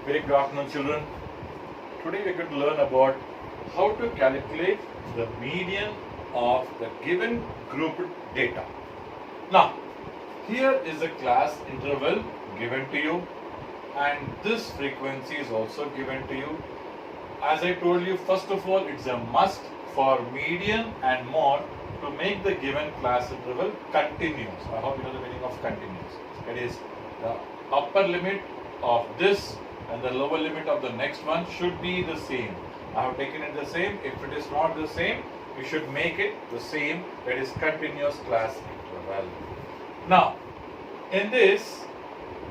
Very good afternoon, children. Today we are going to learn about how to calculate the median of the given grouped data. Now, here is a class interval given to you, and this frequency is also given to you. As I told you, first of all, it's a must for median and mode to make the given class interval continuous. I hope you know the meaning of continuous. It is the upper limit of this and the lower limit of the next one should be the same. I have taken it the same. If it is not the same, we should make it the same. That is continuous class interval. Now, in this,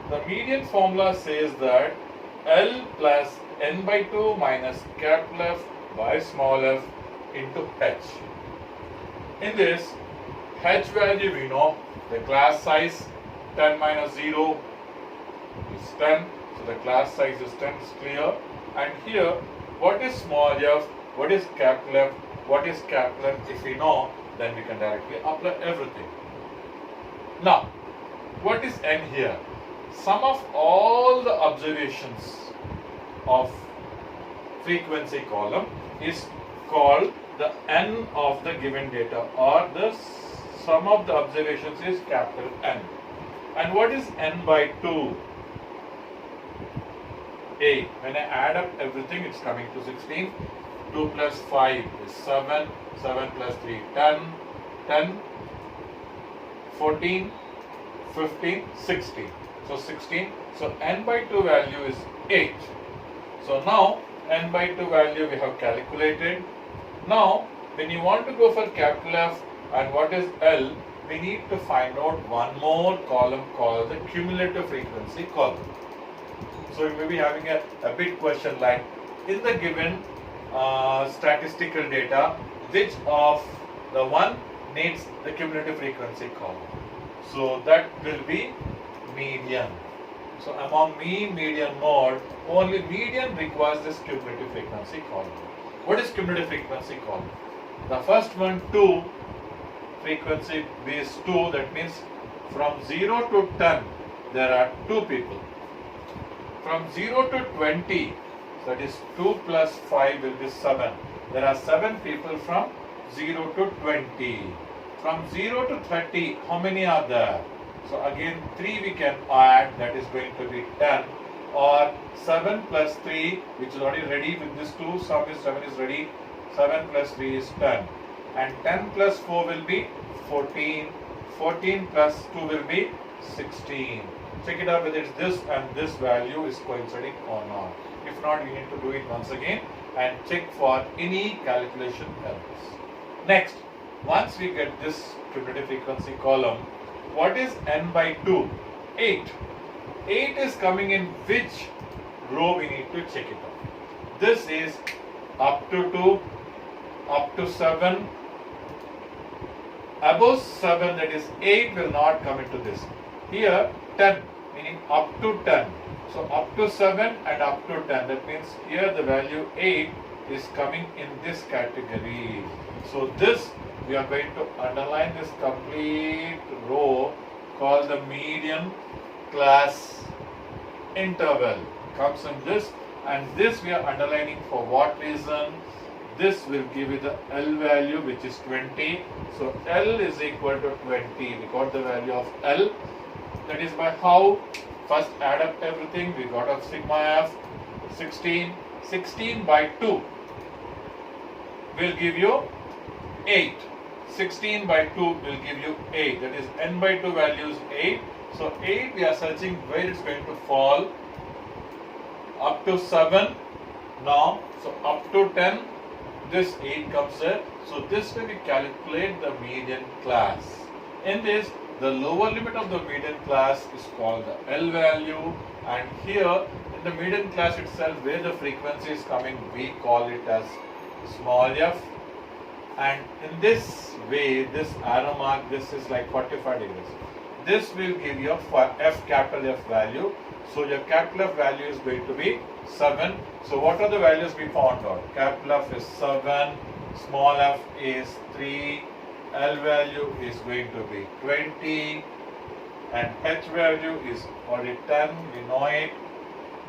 the median formula says that L plus n by 2 minus capital F by small f into h. In this, h value we know, the class size 10 minus 0 is 10. So the class size is 10 is clear. And here, what is small f, what is capital F, what is capital M? If we know, then we can directly apply everything. Now, what is n here? Sum of all the observations of frequency column is called the n of the given data, or the sum of the observations is capital N. And what is n by 2? 8. When I add up everything, it's coming to 16. 2 plus 5 is 7. 7 plus 3, 10. 10, 14, 15, 16. So 16. So n by 2 value is 8. So now n by 2 value we have calculated. Now when you want to go for capital F and what is L, we need to find out one more column called the cumulative frequency column. So you may be having a big question like, in the given statistical data, which of the one needs the cumulative frequency column? So that will be median. So among mean, median, mode, only median requires this cumulative frequency column. What is cumulative frequency column? The first one, 2, frequency base 2, that means from 0 to 10, there are 2 people. From 0 to 20, that is 2 plus 5 will be 7. There are 7 people from 0 to 20. From 0 to 30, how many are there? So again 3 we can add, that is going to be 10. Or 7 plus 3, which is already ready with this 2, sum is 7 is ready. 7 plus 3 is 10. And 10 plus 4 will be 14. 14 plus 2 will be 16. Check it out whether it's this and this value is coinciding or not. If not, we need to do it once again and check for any calculation errors. Next, once we get this cumulative frequency column, what is n by 2? 8. 8 is coming in which row we need to check it out. This is up to 2, up to 7. Above 7, that is 8, will not come into this. Here 10, meaning up to 10. So up to 7 and up to 10. That means here the value 8 is coming in this category. So this, we are going to underline this complete row called the median class interval. Comes in this, and this we are underlining for what reason? This will give you the L value, which is 20. So L is equal to 20. We got the value of L. That is by how? First add up everything. We got a sigma f 16. 16 by 2 will give you 8. 16 by 2 will give you 8. That is n by 2 value is 8. So 8 we are searching where it's going to fall. Up to 7 now. So up to 10. This 8 comes here. So this way we calculate the median class. In this, the lower limit of the median class is called the L value, and here in the median class itself where the frequency is coming, we call it as small f, and in this way this arrow mark, this is like 45 degrees. This will give you for f capital F value. So your capital F value is going to be 7. So what are the values we found out? Capital F is 7, small f is 3, L value is going to be 20, and H value is already 10, we know it.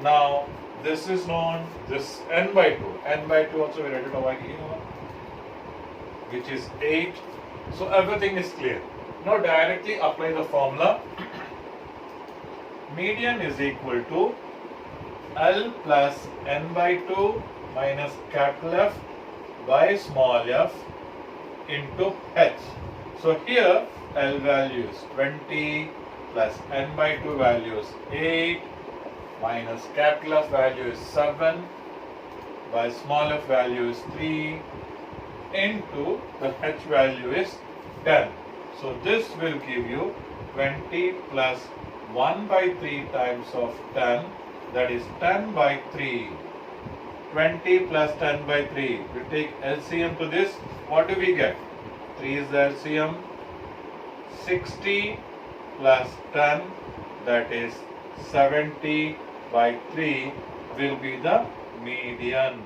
Now this is known, this n by 2. N by 2 also we read it over here, which is 8. So everything is clear. Now directly apply the formula. Median is equal to L plus n by 2 minus capital F by small f into h. So here L value is 20 plus n by 2 value is 8 minus capital F value is 7 by small f value is 3 into the h value is 10. So this will give you 20 plus 1 by 3 times of 10, that is 10 by 3. 20 plus 10 by 3. We take LCM to this. What do we get? 3 is the LCM. 60 plus 10, that is 70 by 3 will be the median.